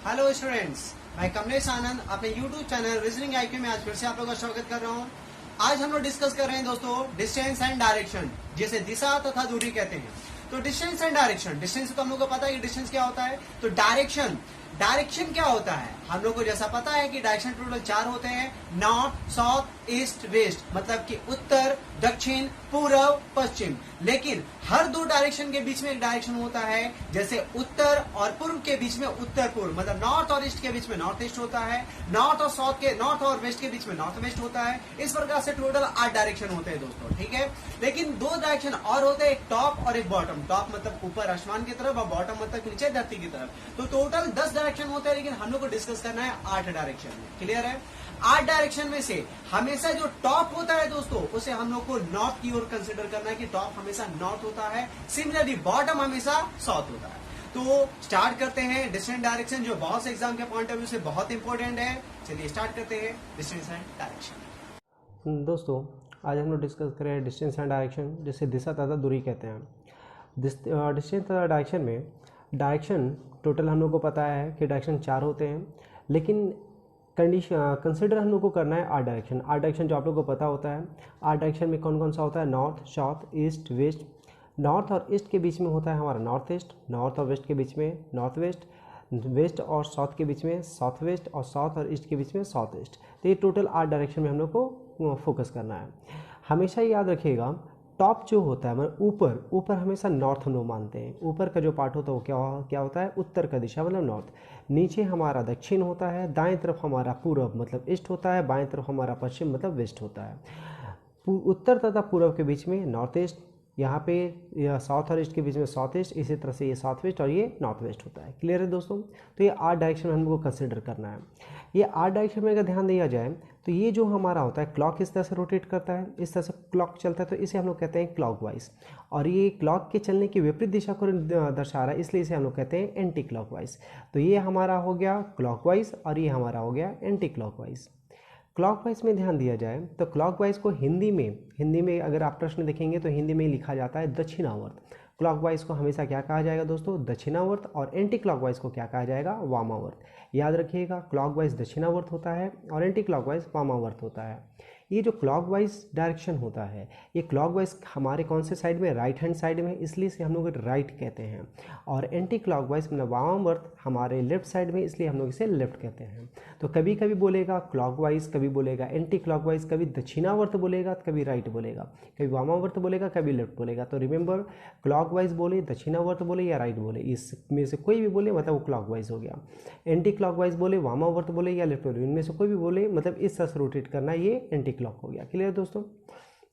Hello students, मैं कमलेश आनंद अपने YouTube channel reasoning IQ में आज फिर से आप लोगों का स्वागत कर रहा हूँ। आज हम लोग डिस्कस कर रहे हैं दोस्तों डिस्टेंस एंड डायरेक्शन, जिसे दिशा तथा दूरी कहते हैं। तो डिस्टेंस एंड डायरेक्शन, डिस्टेंस तो हम लोग को पता है कि डिस्टेंस क्या होता है। तो डायरेक्शन, डायरेक्शन क्या होता है हम लोग को जैसा पता है कि डायरेक्शन टोटल 4 होते हैं, नॉर्थ, साउथ, ईस्ट, वेस्ट, मतलब कि उत्तर, दक्षिण, पूर्व, पश्चिम। लेकिन हर दो डायरेक्शन के बीच में एक डायरेक्शन होता है, जैसे उत्तर और पूर्व के बीच में उत्तर पूर्व, मतलब नॉर्थ और ईस्ट के बीच में नॉर्थ ईस्ट होता है, नॉर्थ और साउथ के, नॉर्थ और वेस्ट के बीच में नॉर्थ वेस्ट होता है। इस प्रकार से टोटल 8 डायरेक्शन होते हैं दोस्तों, ठीक है। लेकिन 2 डायरेक्शन और होते हैं, एक टॉप और एक बॉटम। टॉप मतलब ऊपर आसमान की तरफ और बॉटम मतलब नीचे धरती की तरफ। तो टोटल 10 डायरेक्शन होते हैं, लेकिन हम लोग को डिस्कस करना है 8 डायरेक्शन में। क्लियर है? 8 डायरेक्शन में से हमेशा जो टॉप होता है दोस्तों, उसे हम लोग को नॉर्थ की ओर कंसिडर करना है कि टॉप हमेशा नॉर्थ होता है। सिमिलरली बॉटम हमेशा साउथ होता है। तो स्टार्ट करते हैं डिस्टेंस डायरेक्शन, जो बहुत से एग्जाम के पॉइंट ऑफ व्यू से बहुत इंपॉर्टेंट है। चलिए स्टार्ट करते हैं डिस्टेंस एंड डायरेक्शन। दोस्तों, आज हम लोग डिस्कस करें डिस्टेंस एंड डायरेक्शन, जिसे दिशा तथा दूरी कहते हैं। डिस्टेंस तथा डायरेक्शन में डायरेक्शन टोटल हम लोग को पता है कि डायरेक्शन 4 होते हैं, लेकिन कंसिडर हम लोग को करना है 8 डायरेक्शन। 8 डायरेक्शन जो आप लोग को पता होता है, 8 डायरेक्शन में कौन कौन सा होता है? North, south, east, west. North और ईस्ट के बीच में होता है हमारा नॉर्थ ईस्ट, नॉर्थ और वेस्ट के बीच में नॉर्थ वेस्ट, वेस्ट और साउथ के बीच में साउथ वेस्ट, और साउथ और ईस्ट के बीच में साउथ ईस्ट। तो ये टोटल 8 डायरेक्शन में हम लोग को फोकस करना है। हमेशा याद रखिएगा, टॉप जो होता है मतलब ऊपर, ऊपर हमेशा नॉर्थ हम लोग मानते हैं। ऊपर का जो पार्ट होता है वो क्या होता है? उत्तर का दिशा मतलब नॉर्थ। नीचे हमारा दक्षिण होता है, दाएं तरफ हमारा पूर्व मतलब ईस्ट होता है, बाएं तरफ हमारा पश्चिम मतलब वेस्ट होता है। उत्तर तथा पूर्व के बीच में नॉर्थ ईस्ट, यहाँ पे या साउथ और ईस्ट के बीच में साउथ ईस्ट, इसी तरह से ये साउथ वेस्ट और ये नॉर्थ वेस्ट होता है। क्लियर है दोस्तों? तो ये 8 डायरेक्शन हमको कंसिडर करना है। ये 8 डायरेक्शन में अगर ध्यान दिया जाए तो ये जो हमारा होता है, क्लॉक इस तरह से रोटेट करता है, इस तरह से क्लॉक चलता है, तो इसे हम लोग कहते हैं क्लॉक वाइज। और ये क्लॉक के चलने की विपरीत दिशा को दर्शा रहा है, इसलिए इसे हम लोग कहते हैं एंटी क्लॉक वाइज। तो ये हमारा हो गया क्लॉक वाइज और ये हमारा हो गया एंटी क्लॉक वाइज। क्लॉकवाइज में ध्यान दिया जाए तो क्लॉकवाइज को हिंदी में अगर आप प्रश्न देखेंगे तो हिंदी में लिखा जाता है दक्षिणावर्त। क्लॉकवाइज को हमेशा क्या कहा जाएगा दोस्तों? दक्षिणावर्त। और एंटी क्लॉकवाइज को क्या कहा जाएगा? वामावर्त। याद रखिएगा, क्लॉकवाइज दक्षिणावर्त होता है और एंटी क्लॉकवाइज वामावर्त होता है। ये जो क्लॉकवाइज डायरेक्शन होता है, ये क्लॉकवाइज हमारे कौन से साइड में? राइट हैंड साइड में, इसलिए इसे हम लोग राइट कहते हैं। और एंटी क्लॉकवाइज मतलब वामावर्त हमारे लेफ्ट साइड में, इसलिए हम लोग इसे लेफ्ट कहते हैं। तो कभी कभी बोलेगा क्लॉकवाइज, कभी बोलेगा एंटी क्लॉकवाइज, कभी दक्षिणावर्त बोलेगा, कभी राइट बोलेगा, कभी वामावर्त बोलेगा, कभी लेफ्ट बोलेगा। तो रिमेंबर, क्लॉकवाइज बोले, दक्षिणावर्त बोले या राइट बोले, इसमें से कोई भी बोले मतलब वो क्लॉकवाइज हो गया। एंटी क्लॉकवाइज बोले, वामावर्त बोले या लेफ्ट बोले, इनमें से कोई भी बोले मतलब इस तरह से रोटेट करना, ये एंटी क्लॉक हो गया। क्लियर दोस्तों?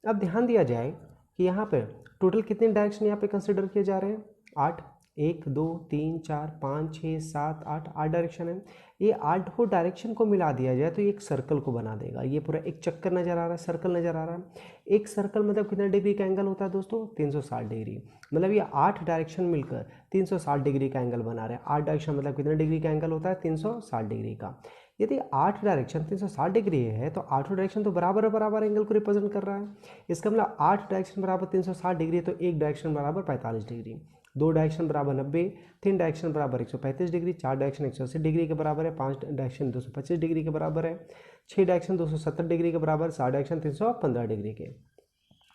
अब ध्यान दिया जाए कि यहाँ पे टोटल कितने डायरेक्शन यहाँ पे कंसिडर किए जा रहे हैं? 8। 1 2 3 4 5 6 7 8 8 डायरेक्शन है। ये 8 को डायरेक्शन को मिला दिया जाए तो एक सर्कल को बना देगा। ये पूरा एक चक्कर नजर आ रहा है, सर्कल नजर आ रहा है। एक सर्कल मतलब कितना डिग्री का एंगल होता है दोस्तों? 360 डिग्री। मतलब ये 8 डायरेक्शन मिलकर 360 डिग्री का एंगल बना रहे हैं। 8 डायरेक्शन मतलब कितने डिग्री का एंगल होता है? 360 डिग्री का। यदि 8 डायरेक्शन 360 डिग्री है तो 8 डायरेक्शन तो बराबर बराबर एंगल को रिप्रेजेंट कर रहा है। इसका मतलब 8 डायरेक्शन बराबर 360 डिग्री, तो एक डायरेक्शन बराबर 45 डिग्री, 2 डायरेक्शन बराबर 90, 3 डायरेक्शन बराबर 135 डिग्री, 4 डायरेक्शन 180 डिग्री के बराबर है, 5 डायरेक्शन 225 डिग्री के बराबर है, 6 डायरेक्शन 270 डिग्री के बराबर, 7 डायरेक्शन 315 डिग्री के।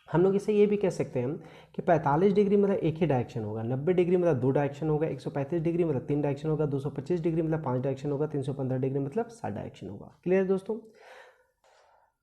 हम लोग इसे ये भी कह सकते हैं कि 45 डिग्री मतलब एक ही डायरेक्शन होगा, 90 डिग्री मतलब 2 डायरेक्शन होगा, 135 डिग्री मतलब 3 डायरेक्शन होगा, 225 डिग्री मतलब 5 डायरेक्शन होगा, 315 डिग्री मतलब 7 डायरेक्शन होगा। क्लियर दोस्तों?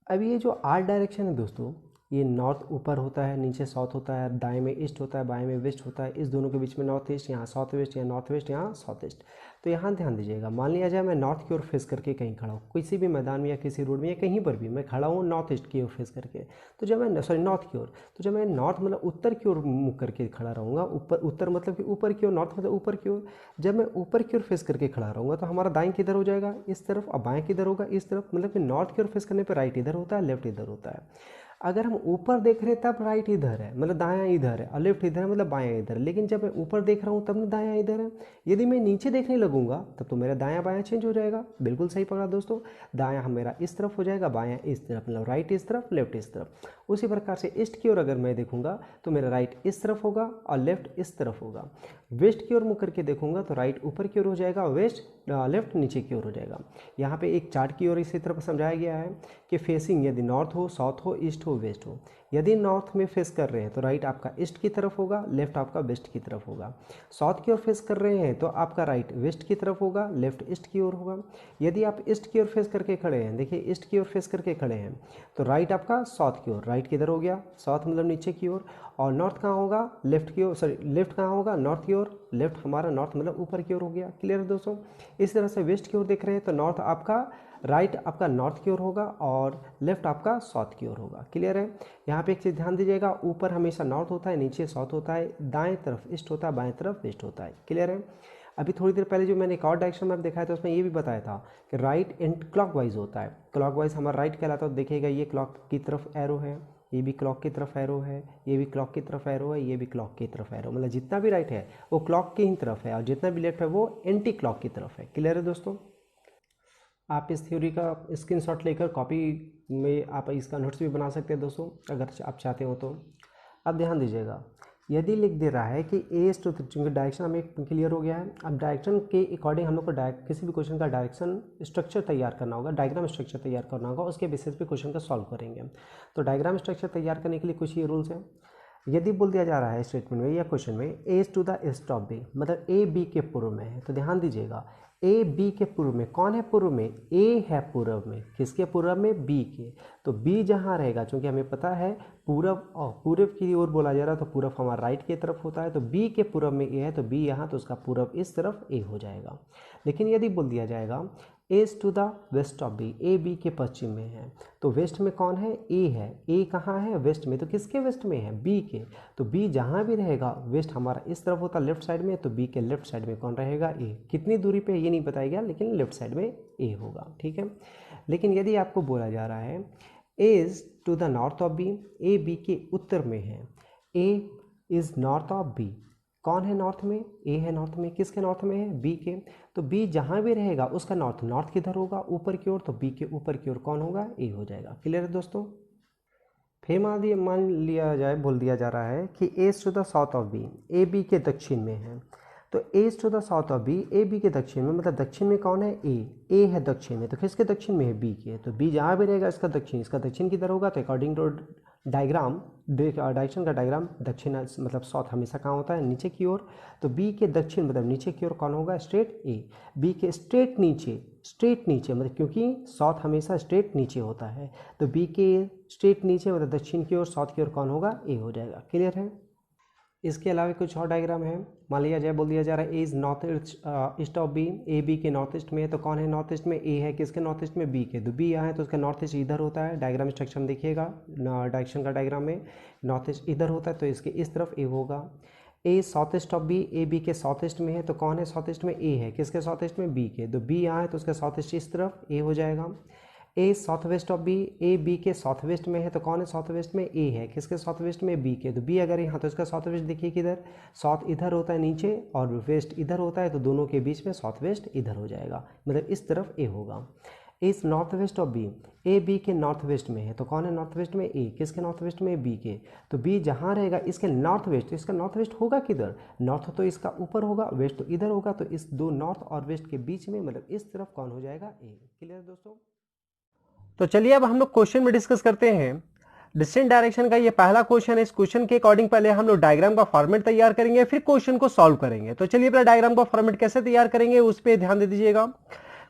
अब ये जो 8 डायरेक्शन है दोस्तों, ये नॉर्थ ऊपर होता है, नीचे साउथ होता है, दाएं में ईस्ट होता है, बाएं में वेस्ट होता है, इस दोनों के बीच में नॉर्थ ईस्ट, यहाँ साउथ वेस्ट, यहाँ नॉर्थ वेस्ट, यहाँ साउथ ईस्ट। तो यहाँ ध्यान दीजिएगा, मान लिया जाए मैं नॉर्थ की ओर फेस करके कहीं खड़ा हूँ, किसी भी मैदान में या किसी रोड में या कहीं पर भी मैं खड़ा हूँ नॉर्थ ईस्ट की ओर फेस करके। तो जब मैं नॉर्थ की ओर, तो जब मैं नॉर्थ मतलब उत्तर की ओर मुँह करके खड़ा रहूँगा, उत्तर मतलब कि ऊपर की ओर, नॉर्थ मतलब ऊपर की ओर। जब मैं ऊपर की ओर फेस करके खड़ा रहूँगा तो हमारा दाएं किधर हो जाएगा? इस तरफ। और बाएं किधर होगा? इस तरफ। मतलब कि नॉर्थ की ओर फेस करने पर राइट इधर होता है, लेफ्ट इधर होता है। अगर हम ऊपर देख रहे हैं तब राइट इधर है, मतलब दायां इधर है, और लेफ्ट इधर है मतलब बायां इधर है। लेकिन जब मैं ऊपर देख रहा हूँ तब ना दायां इधर है। यदि मैं नीचे देखने लगूंगा तब तो मेरा दायां बायां चेंज हो जाएगा। बिल्कुल सही पकड़ा दोस्तों। दायां मेरा इस तरफ हो जाएगा, बायां इस तरफ, मतलब राइट इस तरफ, लेफ्ट इस तरफ। उसी प्रकार से ईस्ट की ओर अगर मैं देखूंगा तो मेरा राइट इस तरफ होगा और लेफ्ट इस तरफ होगा। वेस्ट की ओर मुड़ करके देखूंगा तो राइट ऊपर की ओर हो जाएगा, वेस्ट लेफ्ट नीचे की ओर हो जाएगा। यहाँ पे एक चार्ट की ओर इसी तरफ समझाया गया है कि फेसिंग यदि नॉर्थ हो, साउथ हो, ईस्ट हो, वेस्ट हो। यदि नॉर्थ में फेस कर रहे हैं तो राइट आपका ईस्ट की तरफ होगा, लेफ्ट आपका वेस्ट की तरफ होगा। साउथ की ओर फेस कर रहे हैं तो आपका राइट वेस्ट की तरफ होगा, लेफ्ट ईस्ट की ओर होगा। यदि आप ईस्ट की ओर फेस करके खड़े हैं, देखिए ईस्ट की ओर फेस करके खड़े हैं तो राइट आपका साउथ की ओर, राइट किधर हो गया, साउथ मतलब नीचे की ओर। और नॉर्थ कहाँ होगा, लेफ्ट की ओर, सॉरी लेफ्ट कहाँ होगा, नॉर्थ की ओर। लेफ्ट हमारा नॉर्थ मतलब ऊपर की ओर हो गया। क्लियर है दोस्तों। इस तरह से वेस्ट की ओर देख रहे हैं तो नॉर्थ आपका, राइट आपका नॉर्थ की ओर होगा और लेफ्ट आपका साउथ की ओर होगा। क्लियर है। यहाँ पे एक चीज़ ध्यान दीजिएगा, ऊपर हमेशा नॉर्थ होता है, नीचे साउथ होता है, दाएं तरफ ईस्ट होता है, बाएं तरफ वेस्ट होता है। क्लियर है। अभी थोड़ी देर पहले जो मैंने एक और डायरेक्शन मैप दिखाया था उसमें ये भी बताया था कि राइट एंड क्लॉकवाइज होता है। क्लॉकवाइज हमारा राइट कहलाता है। देखिएगा ये क्लॉक की तरफ एरो है, ये भी क्लॉक की तरफ एरो है, ये भी क्लॉक की तरफ एरो है, ये भी क्लॉक की तरफ एरो, मतलब जितना भी राइट है वो क्लॉक की ही तरफ है और जितना भी लेफ्ट है वो एंटी क्लॉक की तरफ है। क्लियर है दोस्तों। आप इस थ्योरी का स्क्रीनशॉट लेकर कॉपी में आप इसका नोट्स भी बना सकते हैं दोस्तों, अगर आप चाहते हो तो। अब ध्यान दीजिएगा, यदि लिख दे रहा है कि ए टू, चूँकि डायरेक्शन हमें क्लियर हो गया है, अब डायरेक्शन के अकॉर्डिंग हम लोग को किसी भी क्वेश्चन का डायरेक्शन स्ट्रक्चर तैयार करना होगा, डायग्राम स्ट्रक्चर तैयार करना होगा, उसके बेसिस पे क्वेश्चन का सॉल्व करेंगे। तो डायग्राम स्ट्रक्चर तैयार करने के लिए कुछ ये रूल्स हैं। यदि बोल दिया जा रहा है स्टेटमेंट में या क्वेश्चन में A to the east of B, मतलब ए बी के पूर्व में है, तो ध्यान दीजिएगा ए बी के पूर्व में, कौन है पूर्व में, ए है पूर्व में, किसके पूर्व में, बी के। तो बी जहाँ रहेगा, चूँकि हमें पता है पूर्व और पूर्व की ओर बोला जा रहा है तो पूर्व हमारा राइट की तरफ होता है, तो बी के पूर्व में ए है तो बी यहाँ, तो उसका पूर्व इस तरफ ए हो जाएगा। लेकिन यदि बोल दिया जाएगा A's to the west of B, A B के पश्चिम में है, तो वेस्ट में कौन है, ए है। ए कहाँ है, वेस्ट में, तो किसके वेस्ट में है, बी के। तो बी जहाँ भी रहेगा, वेस्ट हमारा इस तरफ होता लेफ्ट साइड में, तो बी के लेफ्ट साइड में कौन रहेगा, ए। कितनी दूरी पे ये नहीं बताया गया, लेकिन लेफ्ट साइड में ए होगा। ठीक है। लेकिन यदि आपको बोला जा रहा है A's to the north of B, A B के उत्तर में है, A is north of B, कौन है नॉर्थ में, ए है नॉर्थ में, किसके नॉर्थ में है, बी के। तो बी जहाँ भी रहेगा उसका नॉर्थ, नॉर्थ किधर होगा, ऊपर की ओर, तो बी के ऊपर की ओर कौन होगा, ए हो जाएगा। क्लियर है दोस्तों। फिर मान लिया जाए, बोल दिया जा रहा है कि A's to the south of B, A B के दक्षिण में है, तो A's to the south of B, A B के दक्षिण में, मतलब दक्षिण में कौन है, ए है दक्षिण में, तो किसके दक्षिण में है, बी के। तो बी जहाँ भी रहेगा इसका दक्षिण किधर होगा, तो अकॉर्डिंग टू डायग्राम, डायरेक्शन का डायग्राम दक्षिण मतलब साउथ हमेशा कहाँ होता है, नीचे की ओर। तो बी के दक्षिण मतलब नीचे की ओर कौन होगा, स्ट्रेट ए। बी के स्ट्रेट नीचे मतलब क्योंकि साउथ हमेशा स्ट्रेट नीचे होता है, तो बी के स्ट्रेट नीचे मतलब दक्षिण की ओर, साउथ की ओर कौन होगा, ए हो जाएगा। क्लियर है। इसके अलावा कुछ और डायग्राम है। मान लिया जाए, बोल दिया जा रहा है A is north east of B, A B के नॉर्थ ईस्ट में है, तो कौन है नॉर्थ ईस्ट में, ए है, किसके नॉर्थ ईस्ट में, बी के। तो बी यहाँ है तो उसका नॉर्थ ईस्ट इधर होता है। डायग्राम स्ट्रक्चर देखिएगा, डायरेक्शन का डायग्राम में नॉर्थ ईस्ट इधर होता है, तो इसके इस तरफ ए होगा। A south east of B, A B के साउथ ईस्ट में है, तो कौन है साउथ ईस्ट में, ए है, किसके साउथ ईस्ट में, बी के। तो बी यहाँ है तो उसका साउथ ईस्ट इस तरफ ए हो जाएगा। A south west of B, A B के साउथ वेस्ट में है, तो कौन है साउथ वेस्ट में, ए है, किसके साउथ वेस्ट में, बी के। तो बी अगर यहाँ, तो इसका साउथ वेस्ट देखिए किधर, साउथ इधर होता है नीचे और वेस्ट इधर होता है, तो दोनों के बीच में साउथ वेस्ट इधर हो जाएगा, मतलब इस तरफ ए होगा। इस north west of B, A B के नॉर्थ वेस्ट में है, तो कौन है नॉर्थ वेस्ट में, ए, किसके नॉर्थ वेस्ट में, बी के। तो बी जहाँ रहेगा इसके नॉर्थ वेस्ट, इसका नॉर्थ वेस्ट होगा किधर, नॉर्थ तो इसका ऊपर होगा, वेस्ट तो इधर होगा, तो इस दो नॉर्थ और वेस्ट के बीच में मतलब इस तरफ कौन हो जाएगा, ए। क्लियर दोस्तों। तो चलिए अब हम लोग क्वेश्चन में डिस्कस करते हैं। डिस्टेंस डायरेक्शन का ये पहला क्वेश्चन है। इस क्वेश्चन के अकॉर्डिंग पहले हम लोग डायग्राम का फॉर्मेट तैयार करेंगे, फिर क्वेश्चन को सॉल्व करेंगे। तो चलिए पहले डायग्राम का फॉर्मेट कैसे तैयार करेंगे उस पर ध्यान दे दीजिएगा।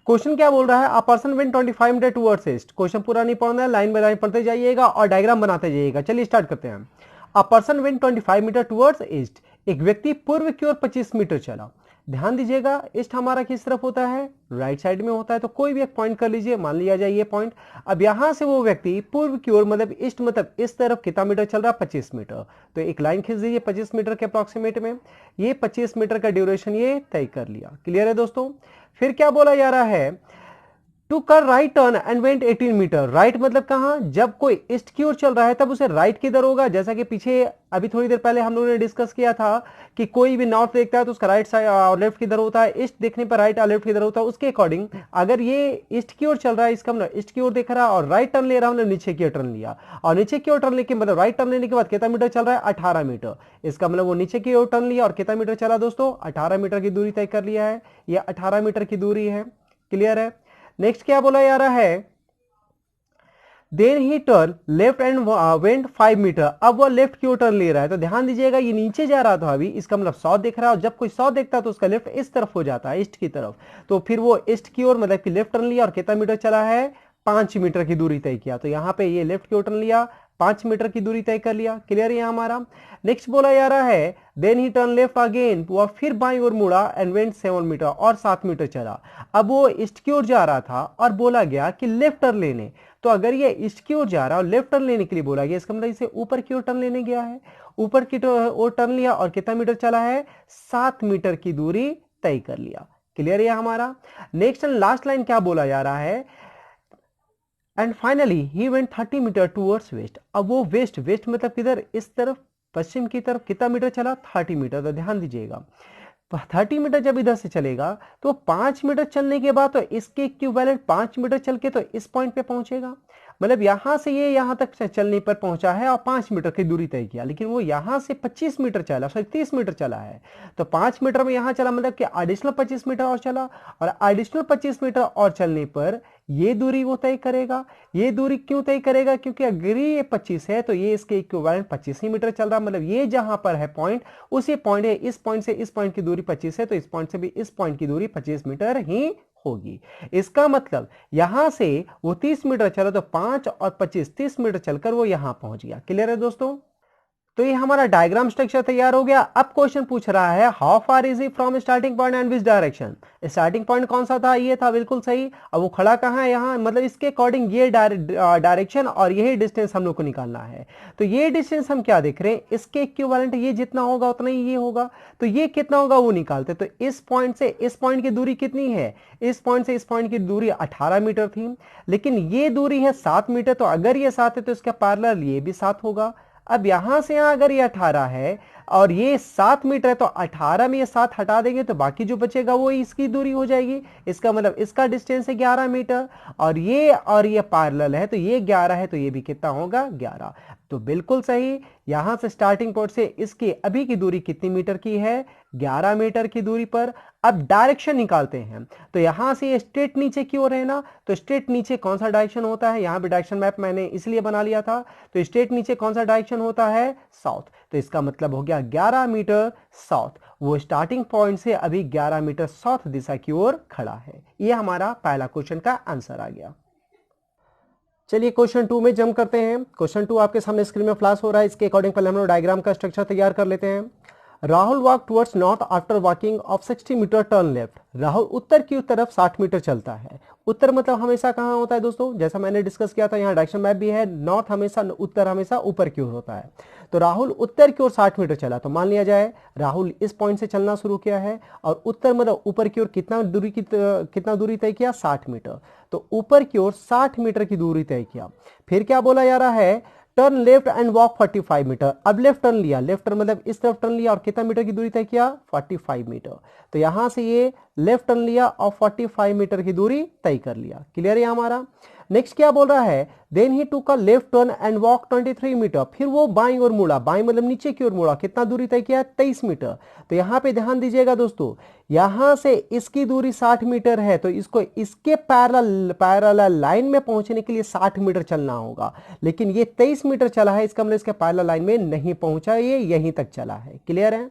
क्वेश्चन क्या बोल रहा है, a person went 25 metre towards east. Question पूरा नहीं पढ़ना है, लाइन बाय लाइन पढ़ते जाइएगा और डायग्राम बनाते जाइएगा। चलिए स्टार्ट करते हैं। A person went 25 metre towards east, एक व्यक्ति पूर्व की ओर 25 मीटर चला। ध्यान दीजिएगा, ईस्ट हमारा किस तरफ होता है, राइट साइड में होता है, तो कोई भी एक पॉइंट कर लीजिए, मान लिया जाए ये पॉइंट। अब यहां से वो व्यक्ति पूर्व की ओर मतलब ईस्ट मतलब इस तरफ कितना मीटर चल रहा है, 25 मीटर। तो एक लाइन खींच दीजिए 25 मीटर के अप्रोक्सीमेट में, ये 25 मीटर का ड्यूरेशन ये तय कर लिया। क्लियर है दोस्तों। फिर क्या बोला जा रहा है, टू कर right turn and went 18 metre. Right मतलब कहाँ, जब कोई ईस्ट की ओर चल रहा है तब उसे राइट किधर होगा, जैसा कि पीछे अभी थोड़ी देर पहले हम लोगों ने डिस्कस किया था कि कोई भी नॉर्थ देखता है तो उसका राइट साइड और लेफ्ट किधर होता है, ईस्ट देखने पर राइट और लेफ्ट किधर होता है, उसके अकॉर्डिंग अगर ये ईस्ट की ओर चल रहा है इसका मतलब ईस्ट की ओर देख रहा है और राइट टर्न ले रहा है मतलब नीचे की ओर टर्न लिया, और नीचे की ओर टर्न लेके मतलब राइट टर्न लेने के बाद कितना मीटर चल रहा है, 18 मीटर। इसका मतलब वो नीचे की ओर टर्न लिया और कितना मीटर चला दोस्तों, 18 मीटर की दूरी तय कर लिया है। ये 18 मीटर की दूरी है। क्लियर है। नेक्स्ट क्या बोला जा रहा है, then he turn left and went 5 metre. अब वो लेफ्ट की ओर टर्न ले रहा है, तो ध्यान दीजिएगा ये नीचे जा रहा था अभी, इसका मतलब साउथ दिख रहा है, और जब कोई साउथ देखता है तो उसका लेफ्ट इस तरफ हो जाता है, ईस्ट की तरफ। तो फिर वो ईस्ट की ओर मतलब कि लेफ्ट टर्न लिया और कितना मीटर चला है, 5 मीटर की दूरी तय किया। तो यहाँ पे ये लेफ्ट की ओर टर्न लिया, 5 मीटर की दूरी तय कर लिया। क्लियर है हमारा। नेक्स्ट बोला जा रहा है then he turn left again, वह फिर बाईं ओर मुड़ा एंड वेंट 7 मीटर, और 7 मीटर चला। अब वो ईस्ट की ओर जा रहा था और बोला गया कि लेफ्ट टर्न लेने, तो अगर ये ईस्ट की ओर जा रहा है और लेफ्ट टर्न लेने के लिए बोला गया, इसका मतलब इसे ऊपर की ओर टर्न लेने गया है। ऊपर की ओर टर्न लिया और कितना मीटर चला है, 7 मीटर की दूरी तय कर लिया। क्लियर है हमारा। नेक्स्ट एंड लास्ट लाइन क्या बोला जा रहा है, and finally he went 30 metre towards west. अब वो वेस्ट, वेस्ट मतलब किधर, इस तरफ, पश्चिम की तरफ कितना मीटर चला, 30 मीटर। तो ध्यान दीजिएगा 30 मीटर जब इधर से चलेगा तो 5 मीटर चलने के बाद तो इसके इक्विवेलेंट 5 मीटर चल के तो इस पॉइंट पे पहुंचेगा। मतलब यहां से ये यहां तक चलने पर पहुंचा है और 5 मीटर की दूरी तय किया, लेकिन वो यहां से 25 मीटर चला, सॉरी 30 मीटर चला है। तो 5 मीटर में यहां चला मतलब कि एडिशनल 25 मीटर और चला, और एडिशनल 25 मीटर और चलने पर ये दूरी वो तय करेगा। ये दूरी क्यों तय करेगा, क्योंकि अगर ये 25 है तो ये इसके इक्विवेलेंट 25 ही मीटर चल रहा, मतलब ये जहां पर है पॉइंट, उसी पॉइंट है, इस पॉइंट से इस पॉइंट की दूरी 25 है, तो इस पॉइंट से भी इस पॉइंट की दूरी 25 मीटर ही होगी। इसका मतलब यहां से वो 30 मीटर चला तो 5 और 25 30 मीटर चलकर वो यहां पहुंच गया। क्लियर है दोस्तों। तो ये हमारा डायग्राम स्ट्रक्चर तैयार हो गया। अब क्वेश्चन पूछ रहा है how far is he from starting point and which direction. Starting point कौन सा था, ये था, बिल्कुल सही। अब वो खड़ा कहाँ है, यहाँ, मतलब इसके अकॉर्डिंग ये डायरेक्शन और यही डिस्टेंस हम लोग को निकालना है। तो ये डिस्टेंस हम क्या देख रहे हैं, इसके इक्विवेलेंट ये जितना होगा उतना ही ये होगा, तो ये कितना होगा वो निकालते। तो इस पॉइंट से इस पॉइंट की दूरी कितनी है, इस पॉइंट से इस पॉइंट की दूरी 18 मीटर थी, लेकिन ये दूरी है 7 मीटर, तो अगर ये 7 है तो इसका पैरेलल ये भी 7 होगा। अब यहां से यहां अगर ये 18 है और ये 7 मीटर है, तो 18 में ये 7 हटा देंगे तो बाकी जो बचेगा वो इसकी दूरी हो जाएगी। इसका मतलब इसका डिस्टेंस है 11 मीटर, और ये पैरेलल है तो ये 11 है, तो ये भी कितना होगा, 11। तो बिल्कुल सही। यहां से स्टार्टिंग पॉइंट से इसकी अभी की दूरी कितनी मीटर की है, 11 मीटर की दूरी पर। अब डायरेक्शन निकालते हैं, तो यहां से ये स्ट्रेट नीचे की ओर है ना, तो स्ट्रेट नीचे कौन सा डायरेक्शन होता है, यहां पे डायरेक्शन मैप मैंने इसलिए बना लिया था। तो स्ट्रेट नीचे कौन सा डायरेक्शन होता है, साउथ। तो इसका मतलब हो गया 11 मीटर साउथ। वो स्टार्टिंग पॉइंट से अभी 11 मीटर साउथ दिशा की ओर खड़ा है। ये हमारा पहला क्वेश्चन का आंसर आ गया। चलिए क्वेश्चन 2 में जंप करते हैं। क्वेश्चन 2 आपके सामने स्क्रीन में फ्लैश हो रहा है। इसके अकॉर्डिंग पहले हम लोग डायग्राम का स्ट्रक्चर तैयार कर लेते हैं। Rahul walk towards north after walking of 60 metre turn left. Rahul उत्तर की तरफ 60 मीटर चलता है। उत्तर मतलब हमेशा कहाँ होता है दोस्तों, जैसा मैंने डिस्कस किया था, यहाँ डायरेक्शन मैप भी है, नॉर्थ हमेशा, उत्तर हमेशा ऊपर की ओर होता है। तो राहुल उत्तर की ओर 60 मीटर चला, तो मान लिया जाए राहुल इस पॉइंट से चलना शुरू किया है, और उत्तर मतलब ऊपर की ओर कितना दूरी तय किया, 60 मीटर। तो ऊपर की ओर 60 मीटर की दूरी तय किया। फिर क्या बोला जा रहा है, turn left and walk 45 metre. अब लेफ्ट टर्न लिया, लेफ्ट टर्न मतलब इस तरफ टर्न लिया और कितना मीटर की दूरी तय किया, 45 मीटर। तो यहां से ये लेफ्ट टर्न लिया और 45 मीटर की दूरी तय कर लिया। क्लियर है हमारा। नेक्स्ट क्या बोल रहा है, then he took a left turn and walk 23 metre. फिर वो बाईं ओर मुड़ा, बाईं मतलब नीचे की ओर मुड़ा, कितना दूरी तय किया, 23 मीटर। तो यहां पे ध्यान दीजिएगा दोस्तों, यहां से इसकी दूरी 60 मीटर है, तो इसको इसके पैरेलल लाइन में पहुंचने के लिए 60 मीटर चलना होगा, लेकिन ये 23 मीटर चला है, इसका मतलब इसके पैरेलल लाइन में नहीं पहुंचा, ये यहीं तक चला है। क्लियर है।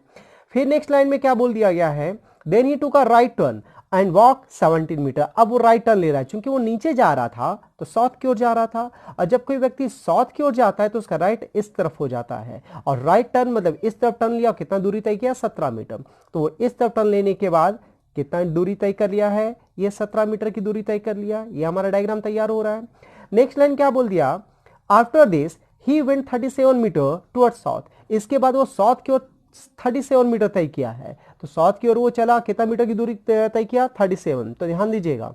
फिर नेक्स्ट लाइन में क्या बोल दिया गया है, then he took a right turn and walk 17 metre. अब वो राइट टर्न ले रहा है, क्योंकि वो नीचे जा रहा था तो साउथ की ओर जा रहा था, और जब कोई व्यक्ति साउथ की ओर जाता है तो उसका राइट इस तरफ हो जाता है, और राइट टर्न मतलब इस तरफ टर्न लिया, कितना दूरी तय किया, 17 मीटर। तो वो इस तरफ टर्न लेने के बाद कितना दूरी तय कर लिया है, ये 17 मीटर की दूरी तय कर लिया। ये हमारा डायग्राम तैयार हो रहा है। नेक्स्ट लाइन क्या बोल दिया, after this he went 37 metre towards south. इसके बाद वो साउथ की ओर 37 मीटर तय किया है, तो साउथ की ओर वो चला, कितना मीटर की दूरी तय किया, 37। तो ध्यान दीजिएगा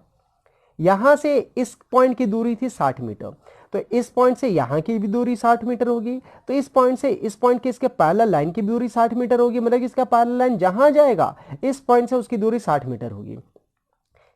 यहां से इस पॉइंट की दूरी थी 60 मीटर, तो इस पॉइंट से यहां की भी दूरी 60 मीटर होगी, तो इस पॉइंट से इस पॉइंट की इसके पैरेलल लाइन की दूरी 60 मीटर होगी, मतलब कि इसका पैरेलल लाइन जहां जाएगा इस पॉइंट से उसकी दूरी 60 मीटर होगी।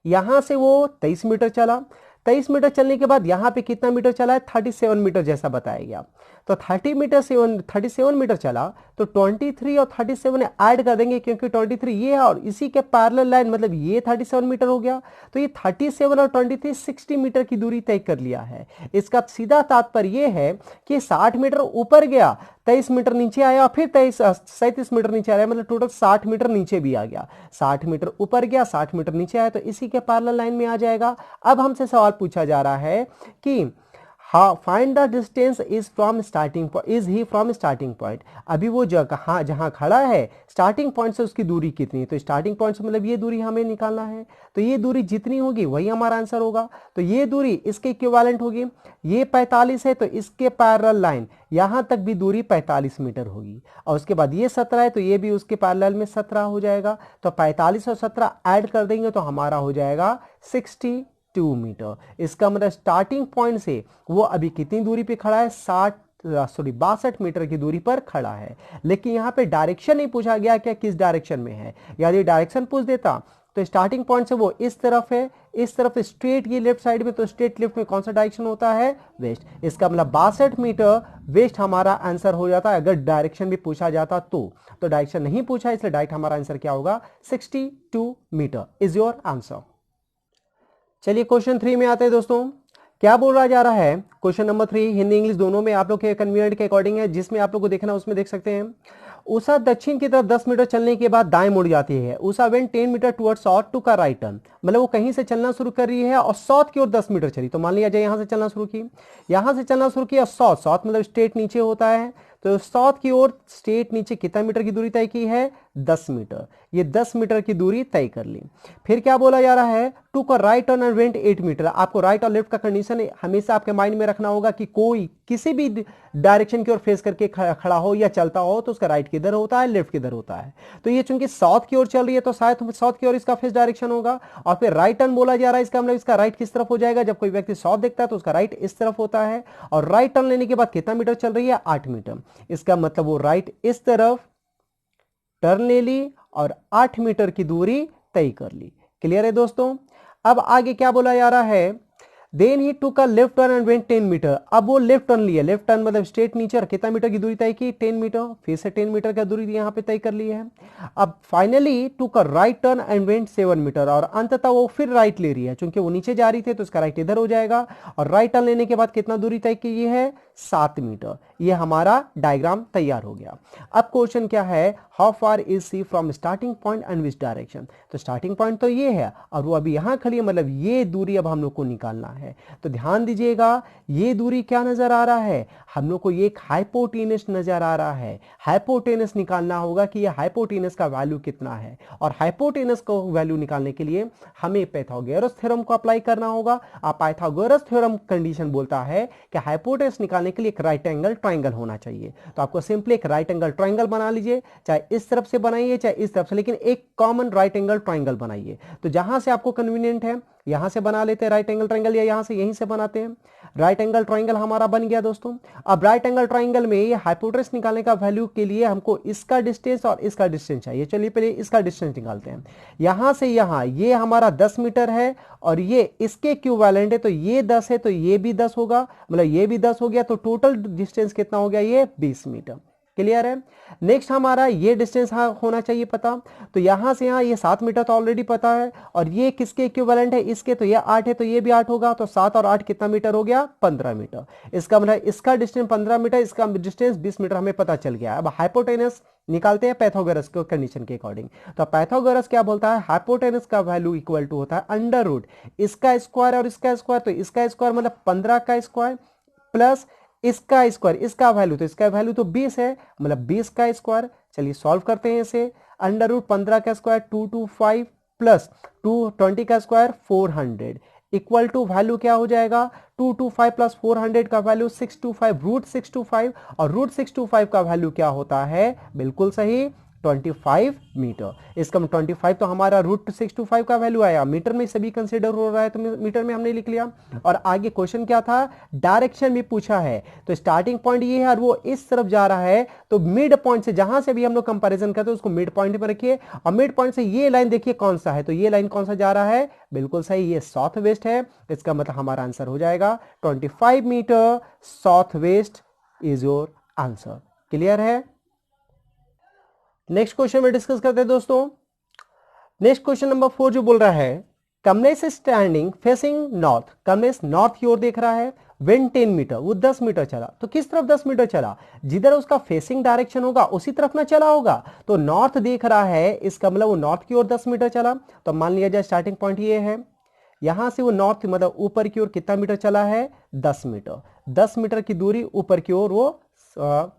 यहां से वो 23 मीटर चला, 23 मीटर चलने के बाद यहां पे कितना मीटर चला है, 37 मीटर जैसा बताया गया। तो 37 मीटर चला, तो 23 और 37 ऐड कर देंगे, क्योंकि 23 ये है और इसी के पैरेलल लाइन, मतलब ये 37 मीटर हो गया। तो ये 37 और 23 60 मीटर की दूरी तय कर लिया है। इसका सीधा तात्पर्य ये है कि 60 मीटर ऊपर गया, 23 मीटर नीचे आया, फिर 37 मीटर नीचे आया, मतलब टोटल 60 मीटर नीचे भी आ गया। 60 मीटर ऊपर गया, 60 मीटर नीचे आया, तो इसी के पैरेलल लाइन में आ जाएगा। अब हमसे सवाल पूछा जा रहा है कि find the distance is from starting point, is he from starting point. अभी वो जगह जहां खड़ा है स्टार्टिंग पॉइंट से उसकी दूरी कितनी है, तो स्टार्टिंग पॉइंट से मतलब ये दूरी हमें निकालना है, तो ये दूरी जितनी होगी वही हमारा आंसर होगा। तो ये दूरी इसके इक्विवेलेंट होगी, ये 45 है तो इसके पैरेलल लाइन यहां तक भी दूरी 45 मीटर होगी, और उसके बाद ये 17 है तो ये भी उसके पैरेलल में 17 हो जाएगा। तो 45 और 17 ऐड कर देंगे तो हमारा हो जाएगा 62 मीटर। इसका मतलब स्टार्टिंग पॉइंट से वो अभी कितनी दूरी पे खड़ा है, 62 मीटर की दूरी पर खड़ा है। लेकिन यहां पे डायरेक्शन नहीं पूछा गया क्या किस डायरेक्शन में है, यदि डायरेक्शन पूछ देता तो स्टार्टिंग पॉइंट से वो इस तरफ है, इस तरफ स्ट्रेट ये लेफ्ट साइड में, तो स्ट्रेट लेफ्ट में कौन सा डायरेक्शन होता है, वेस्ट। इसका मतलब 62 मीटर वेस्ट हमारा आंसर हो जाता है अगर डायरेक्शन भी पूछा जाता तो डायरेक्शन नहीं पूछा, इसलिए डायरेक्ट हमारा आंसर क्या होगा, 62 मीटर इज योर आंसर। चलिए क्वेश्चन 3 में आते हैं दोस्तों। क्या बोला जा रहा है, क्वेश्चन नंबर 3 हिंदी इंग्लिश दोनों में आप लोग के कन्वीनियंट के अकॉर्डिंग है, जिसमें आप लोग को देखना उसमें देख सकते हैं। उषा दक्षिण की तरफ 10 मीटर चलने के बाद दाएं मुड़ जाती है। Usha went 10 metre towards south to का राइट टर्न, मतलब वो कहीं से चलना शुरू कर रही है और साउथ की ओर 10 मीटर चली। तो मान लिया जाए यहां से चलना शुरू की, यहां से चलना शुरू किया साउथ मतलब स्ट्रेट नीचे होता है, तो साउथ की ओर स्ट्रेट नीचे कितना मीटर की दूरी तय की है, 10 मीटर। ये 10 मीटर की दूरी तय कर ली। फिर क्या बोला जा रहा है, टू का right turn and went 8 metre. आपको राइट और लेफ्ट का कंडीशन हमेशा आपके माइंड में रखना होगा कि कोई किसी भी डायरेक्शन की ओर फेस करके खड़ा हो या चलता हो तो उसका राइट किधर होता है, लेफ्ट किधर होता है। तो ये चूंकि साउथ की ओर चल रही है तो शायद साउथ की ओर इसका फेस डायरेक्शन होगा। और फिर राइट टर्न बोला जा रहा है, इसका मतलब इसका राइट किस तरफ हो जाएगा, जब कोई व्यक्ति साउथ देखता है तो उसका राइट इस तरफ होता है। और राइट टर्न लेने के बाद कितना मीटर चल रही है, 8 मीटर। इसका मतलब वो राइट इस तरफ टर्न ले ली और 8 मीटर की दूरी तय कर ली। क्लियर है दोस्तों। अब आगे क्या बोला जा रहा है, then he took a left turn and went 10 metre. अब वो लेफ्ट टर्न लिया, लेफ्ट टर्न मतलब स्ट्रेट नीचे, और कितना मीटर की दूरी तय की, 10 मीटर। फिर से 10 मीटर की दूरी यहां पे तय कर ली है। अब finally took a right turn and went 7 metre, और अंततः वो फिर राइट ले रही है, क्योंकि वो नीचे जा रही थी तो उसका राइट इधर हो जाएगा। और राइट टर्न लेने के बाद कितना दूरी तय की है, 7 मीटर। ये हमारा डायग्राम तैयार हो गया। अब क्वेश्चन क्या है, how far is C from starting point and which direction. तो स्टार्टिंग पॉइंट तो ये है और वो अभी यहां खड़ी है, मतलब ये दूरी अब हम लोग को निकालना है। तो ध्यान दीजिएगा, ये दूरी क्या नजर आ रहा है, हम लोग को ये एक हाइपोटेनस नजर आ रहा है। हाइपोटेनस निकालना होगा कि ये हाइपोटेनस का वैल्यू कितना है, और हाइपोटेनस को वैल्यू निकालने के लिए हमें पाइथागोरस थ्योरम को अप्लाई करना होगा। पाइथागोरस थ्योरम कंडीशन बोलता है कि हाइपोटेनस निकालने के लिए एक राइट एंगल ट्राइंगल होना चाहिए। तो आपको सिंपली एक राइट एंगल ट्राइंगल बना लीजिए, चाहे इस तरफ से बनाइए चाहे इस तरफ से, लेकिन एक कॉमन राइट एंगल ट्राइंगल बनाइए। तो जहां से आपको कन्वीनियंट है यहां से बना लेते हैं राइट एंगल ट्राइंगल, या यहां से यहीं से बनाते हैं। राइट एंगल ट्राइंगल हमारा बन गया दोस्तों। अब राइट एंगल ट्राइंगल में ये हाइपोटेनस निकालने का वैल्यू के लिए हमको इसका डिस्टेंस और इसका डिस्टेंस चाहिए। चलिए पहले इसका डिस्टेंस निकालते हैं। यहां से यहां ये हमारा 10 मीटर है और ये इसके इक्विवेलेंट है, तो ये 10 है तो ये भी 10 होगा, मतलब ये भी 10 हो गया, तो टोटल डिस्टेंस कितना हो गया, ये 20 मीटर। क्लियर है। नेक्स्ट हमारा ये डिस्टेंस होना चाहिए पता, तो यहां से यहां ये 7 मीटर तो ऑलरेडी पता है, और ये किसके इक्विवेलेंट है, इसके, तो ये 8 है तो ये भी 8 होगा, तो 7 और 8 कितना मीटर हो गया, 15 मीटर। इसका मतलब इसका डिस्टेंस 15 मीटर, इसका डिस्टेंस 20 मीटर हमें पता चल गया। अब हाइपोटेनस निकालते हैं पाइथागोरस के कंडीशन के अकॉर्डिंग। तो पाइथागोरस क्या बोलता है, हाइपोटेनस का वैल्यू इक्वल टू होता है अंडर रूट इसका स्क्वायर और इसका स्क्वायर, तो इसका स्क्वायर मतलब 15 का स्क्वायर प्लस इसका स्क्वायर, इसका वैल्यू, तो इसका वैल्यू तो 20 है, मतलब 20 का स्क्वायर। चलिए सॉल्व करते हैं इसे। अंडर रूट 15 का स्क्वायर 225 प्लस 220 का स्क्वायर 400 इक्वल टू वैल्यू क्या हो जाएगा, 225 प्लस 400 का वैल्यू 625 रूट 625, और रूट 625 का वैल्यू क्या होता है, बिल्कुल सही 25 मीटर। इसका 25 तो हमारा √625 का वैल्यू आया, मीटर में सभी कंसीडर हो रहा है तो मीटर में हमने लिख लिया। और आगे क्वेश्चन क्या था, डायरेक्शन भी पूछा है, तो स्टार्टिंग पॉइंट ये है और वो इस तरफ जा रहा है, तो मिड पॉइंट से जहां से भी हम लोग कंपैरिजन करते हैं उसको मिड पॉइंट पर रखिए। और मिड पॉइंट से ये लाइन देखिए कौन सा है, तो ये लाइन कौन सा जा रहा है, बिल्कुल सही, ये साउथ वेस्ट है। इसका मतलब हमारा आंसर हो जाएगा 25 metre south west is your answer. Clear है। नेक्स्ट क्वेश्चन में डिस्कस करते हैं दोस्तों। नेक्स्ट क्वेश्चन नंबर 4 जो बोल रहा है, Kamlesh standing facing north, Kamlesh north की ओर देख रहा है, वेन 10 मीटर, वो 10 मीटर चला, तो किस तरफ 10 मीटर चला, जिधर उसका फेसिंग डायरेक्शन होगा उसी तरफ ना चला होगा, तो नॉर्थ देख रहा है, इसका मतलब वो नॉर्थ की ओर 10 मीटर चला। तो मान लिया जाए स्टार्टिंग पॉइंट ये है, यहां से वो नॉर्थ मतलब ऊपर की ओर कितना मीटर चला है, 10 मीटर, 10 मीटर की दूरी ऊपर की ओर वो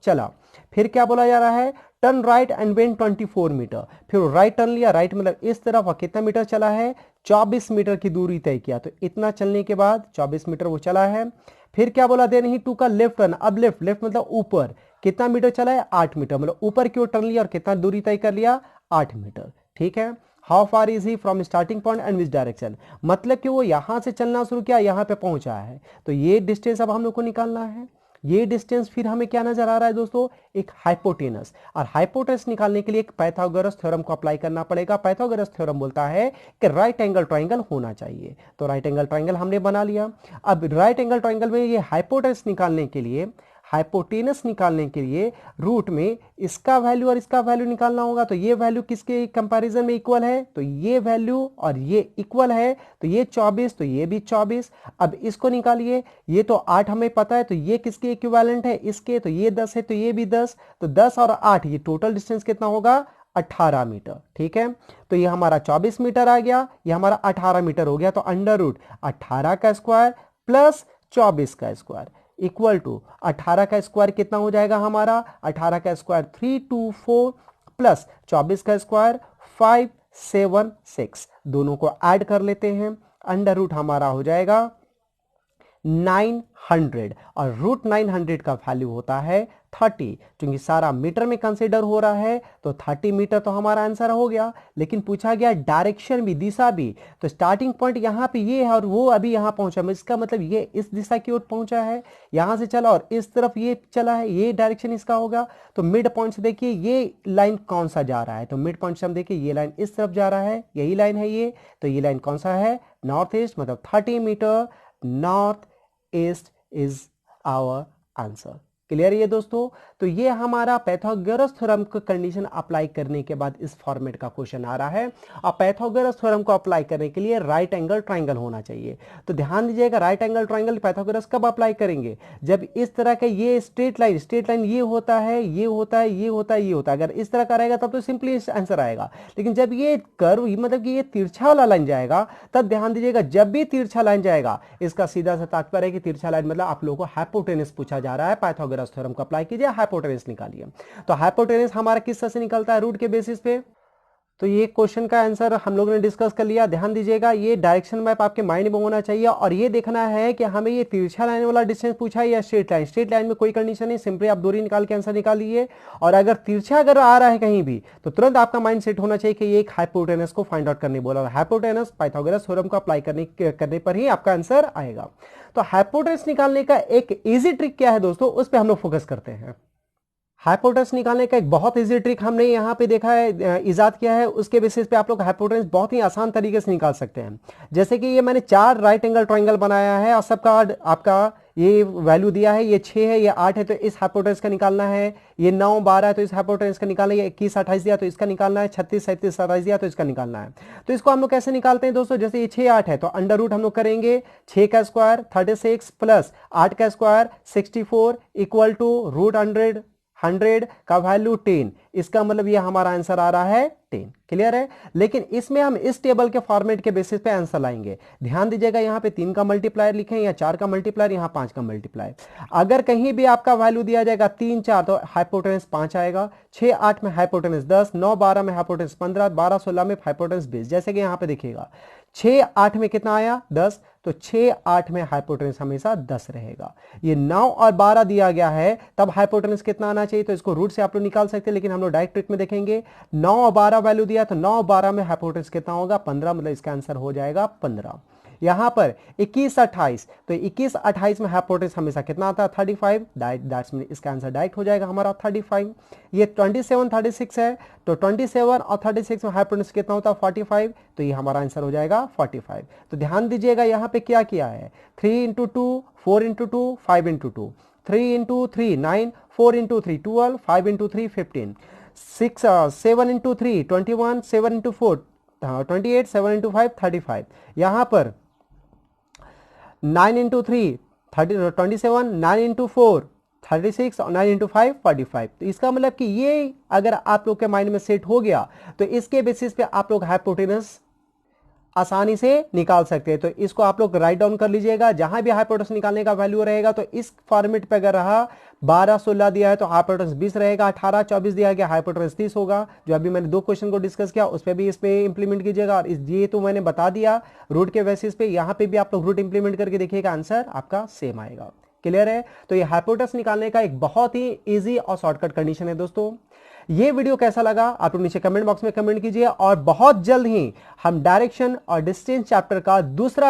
चला। फिर क्या बोला जा रहा है, turn right and went 24 metre, फिर राइट टर्न लिया, राइट मतलब इस तरफ, और कितना मीटर चला है, 24 मीटर की दूरी तय किया। तो इतना चलने के बाद 24 मीटर वो चला है। फिर क्या बोला, देन ही टू का लेफ्ट टर्न, अब लेफ्ट, लेफ्ट मतलब ऊपर, कितना मीटर चला है, 8 मीटर, मतलब ऊपर की ओर टर्न लिया और कितना दूरी तय कर लिया, 8 मीटर। ठीक है। How far is he from starting point and which direction, मतलब कि वो यहां से चलना शुरू किया, यहां पे पहुंचा है, तो ये डिस्टेंस अब हम लोग को निकालना है। ये डिस्टेंस फिर हमें क्या नजर आ रहा है दोस्तों, एक हाइपोटेनस, और हाइपोटेनस निकालने के लिए एक पाइथागोरस थ्योरम को अप्लाई करना पड़ेगा। पाइथागोरस थ्योरम बोलता है कि राइट एंगल ट्रायंगल होना चाहिए, तो राइट एंगल ट्रायंगल हमने बना लिया। अब राइट एंगल ट्रायंगल में ये हाइपोटेनस निकालने के लिए, हाइपोटेनस निकालने के लिए रूट में इसका वैल्यू और इसका वैल्यू निकालना होगा। तो ये वैल्यू किसके कंपैरिजन में इक्वल है, तो ये वैल्यू और ये इक्वल है, तो ये 24, तो ये भी 24। अब इसको निकालिए, ये तो 8 हमें पता है, तो ये किसके इक्विवेलेंट है, इसके, तो ये 10 है, तो ये भी 10, तो 10 और 8 ये टोटल डिस्टेंस कितना होगा, 18 मीटर। ठीक है। तो ये हमारा 24 मीटर आ गया, ये हमारा 18 मीटर हो गया, तो अंडर रूट 18 का स्क्वायर प्लस 24 का स्क्वायर इक्वल टू 18 का स्क्वायर कितना हो जाएगा हमारा, 18 का स्क्वायर 324 प्लस 24 का स्क्वायर 576, दोनों को ऐड कर लेते हैं, अंडर रूट हमारा हो जाएगा 900, और रूट 900 का वैल्यू होता है 30, क्योंकि सारा मीटर में कंसीडर हो रहा है, तो 30 मीटर तो हमारा आंसर हो गया। लेकिन पूछा गया डायरेक्शन भी, दिशा भी, तो स्टार्टिंग पॉइंट यहां पे ये है और वो अभी यहां पहुंचा, इसका मतलब ये इस दिशा की ओर पहुंचा है, यहां से चला और इस तरफ ये चला है, ये डायरेक्शन इसका होगा। तो मिड पॉइंट से देखिए ये लाइन कौन सा जा रहा है, तो मिड पॉइंट से हम देखिए ये लाइन इस तरफ जा रहा है, यही लाइन है ये, तो ये लाइन कौन सा है, नॉर्थ ईस्ट, मतलब 30 metre north east is our answer. Clear है ये दोस्तों। तो ये हमारा पाइथागोरस थ्योरम को कंडीशन अप्लाई करने के बाद इस फॉर्मेट का क्वेश्चन आ रहा है। और पाइथागोरस थ्योरम को अप्लाई करने के लिए राइट एंगल ट्रायंगल होना चाहिए। तो ध्यान दीजिएगा, राइट एंगल ट्रायंगल पाइथागोरस कब अप्लाई करेंगे, जब इस तरह का ये स्ट्रेट लाइन ये होता है, ये होता है, ये होता है, ये होता है, अगर इस तरह का रहेगा तब तो सिंपली आंसर आएगा। लेकिन जब ये कर्व मतलब कि ये तिरछा वाला लाइन जाएगा, तब ध्यान दीजिएगा, जब भी तिरछा लाइन जाएगा, इसका सीधा सा तात्पर्य है कि तिरछा लाइन मतलब आप लोगों को हाइपोटेनस पूछा जा रहा है। पाइथागोरस थ्योरम को अप्लाई कीजिए, हाइपोटेनस निकालिए। तो हाइपोटेनस हमारा किस तरह से निकलता है, रूट के बेसिस पे। तो ये क्वेश्चन का आंसर हम लोगों ने डिस्कस कर लिया। ध्यान दीजिएगा, ये डायरेक्शन मैप आपके माइंड में होना चाहिए और ये देखना है कि हमें ये तिरछा लाइन वाला डिस्टेंस पूछा है या स्ट्रेट लाइन। स्ट्रेट लाइन में कोई कंडीशन नहीं, सिंपली आप दूरी निकाल के आंसर निकाल लीजिए। और अगर तिरछा अगर आ रहा है कहीं भी, तो तुरंत आपका माइंड सेट होना चाहिए कि ये एक हाइपोटेनस को फाइंड आउट करने बोला, और हाइपोटेनस पाइथागोरस थ्योरम को अप्लाई करने पर ही आपका आंसर आएगा। तो हाइपोटेनस निकालने का एक इजी ट्रिक क्या है दोस्तों, उस पर हम लोग फोकस करते हैं। हाइपोटेनस निकालने का एक बहुत इजी ट्रिक हमने यहाँ पे देखा है, इजाद किया है, उसके बेसिस पे आप लोग हाइपोटेनस बहुत ही आसान तरीके से निकाल सकते हैं। जैसे कि ये मैंने 4 राइट एंगल ट्रायंगल बनाया है और सबका आपका ये वैल्यू दिया है, ये 6 है, ये 8 है, तो इस हाइपोटेनस का निकालना है। ये 9 12 है तो इस हाइपोटेनस का निकालना है। 21 28 दिया तो इसका निकालना है। 36 37 27 दिया तो इसका निकालना है। तो इसको हम लोग कैसे निकालते हैं दोस्तों, जैसे ये 6 8 है तो अंडर रूट हम लोग करेंगे 6 का स्क्वायर 36 प्लस 8 का स्क्वायर 64 इक्वल टू रूट 100 का वैल्यू 10। इसका मतलब ये हमारा आंसर आ रहा है 10। क्लियर है। लेकिन इसमें हम इस टेबल के फॉर्मेट के बेसिस पे आंसर लाएंगे। ध्यान दीजिएगा, यहाँ पे 3 का मल्टीप्लायर लिखें या 4 का मल्टीप्लायर, यहाँ 5 का मल्टीप्लायर। अगर कहीं भी आपका वैल्यू दिया जाएगा 3 4 तो हाइपोटेनस 5 आएगा, 6 8 में हाइपोटेनस 10, 9 12 में हाइपोटेनस 15, 12 16 में हाइपोटेनस 20। जैसे कि यहाँ पे देखिएगा 6 8 में कितना आया 10, तो 6 8 में हाइपोटेनस हमेशा 10 रहेगा। ये 9 और 12 दिया गया है, तब हाइपोटेनस कितना आना चाहिए, तो इसको रूट से आप लोग निकाल सकते हैं, लेकिन हम लोग डायरेक्ट ट्रिक में देखेंगे। 9 और 12 वैल्यू दिया, तो 9 और 12 में हाइपोटेनस कितना होगा 15, मतलब इसका आंसर हो जाएगा 15। यहां पर 21 28, तो 21 28 में हाइपोटेनस हमेशा कितना आता है 35, दैट्स मीन इसका आंसर डायरेक्ट हो जाएगा हमारा 35। ये 27 36 है, तो 27 और 36 में हाइपोटेनस कितना होता है 45, तो ये हमारा आंसर हो जाएगा 45। तो ध्यान दीजिएगा यहाँ पे क्या किया है, 3 into 2, 4 into 2, 5 into 2, 3 into 3 9, 4 into 3 12, 5 into 3 15, 7 into 3 21, 7 into 4 28, 7 into 5 35। यहाँ पर 9 इंटू 3 27, 9 इंटू 4 36 और 9 इंटू 5 45। तो इसका मतलब कि ये अगर आप लोग के माइंड में सेट हो गया तो इसके बेसिस पे आप लोग हाइपोटेनस आसानी से निकाल सकते हैं। तो इसको आप लोग राइट डाउन कर लीजिएगा, जहां भी हाइपोटेनस निकालने का वैल्यू रहेगा तो इस फॉर्मेट पे अगर रहा 12 16 दिया है तो हाइपोटेनस 20 रहेगा, 18 24 दिया गया हाइपोटेनस 30 होगा। जो अभी मैंने 2 क्वेश्चन को डिस्कस किया उस पर भी इस पे इंप्लीमेंट कीजिएगा, और ये तो मैंने बता दिया रूट के बेसिस पे, यहां पे भी आप लोग रूट इंप्लीमेंट करके देखिएगा, आंसर आपका सेम आएगा। क्लियर है? तो ये हाइपोटेनस निकालने का एक बहुत ही इजी और शॉर्टकट कंडीशन है दोस्तों। ये वीडियो कैसा लगा आप लोग नीचे कमेंट बॉक्स में कमेंट कीजिए, और बहुत जल्द ही हम डायरेक्शन और डिस्टेंस चैप्टर का दूसरा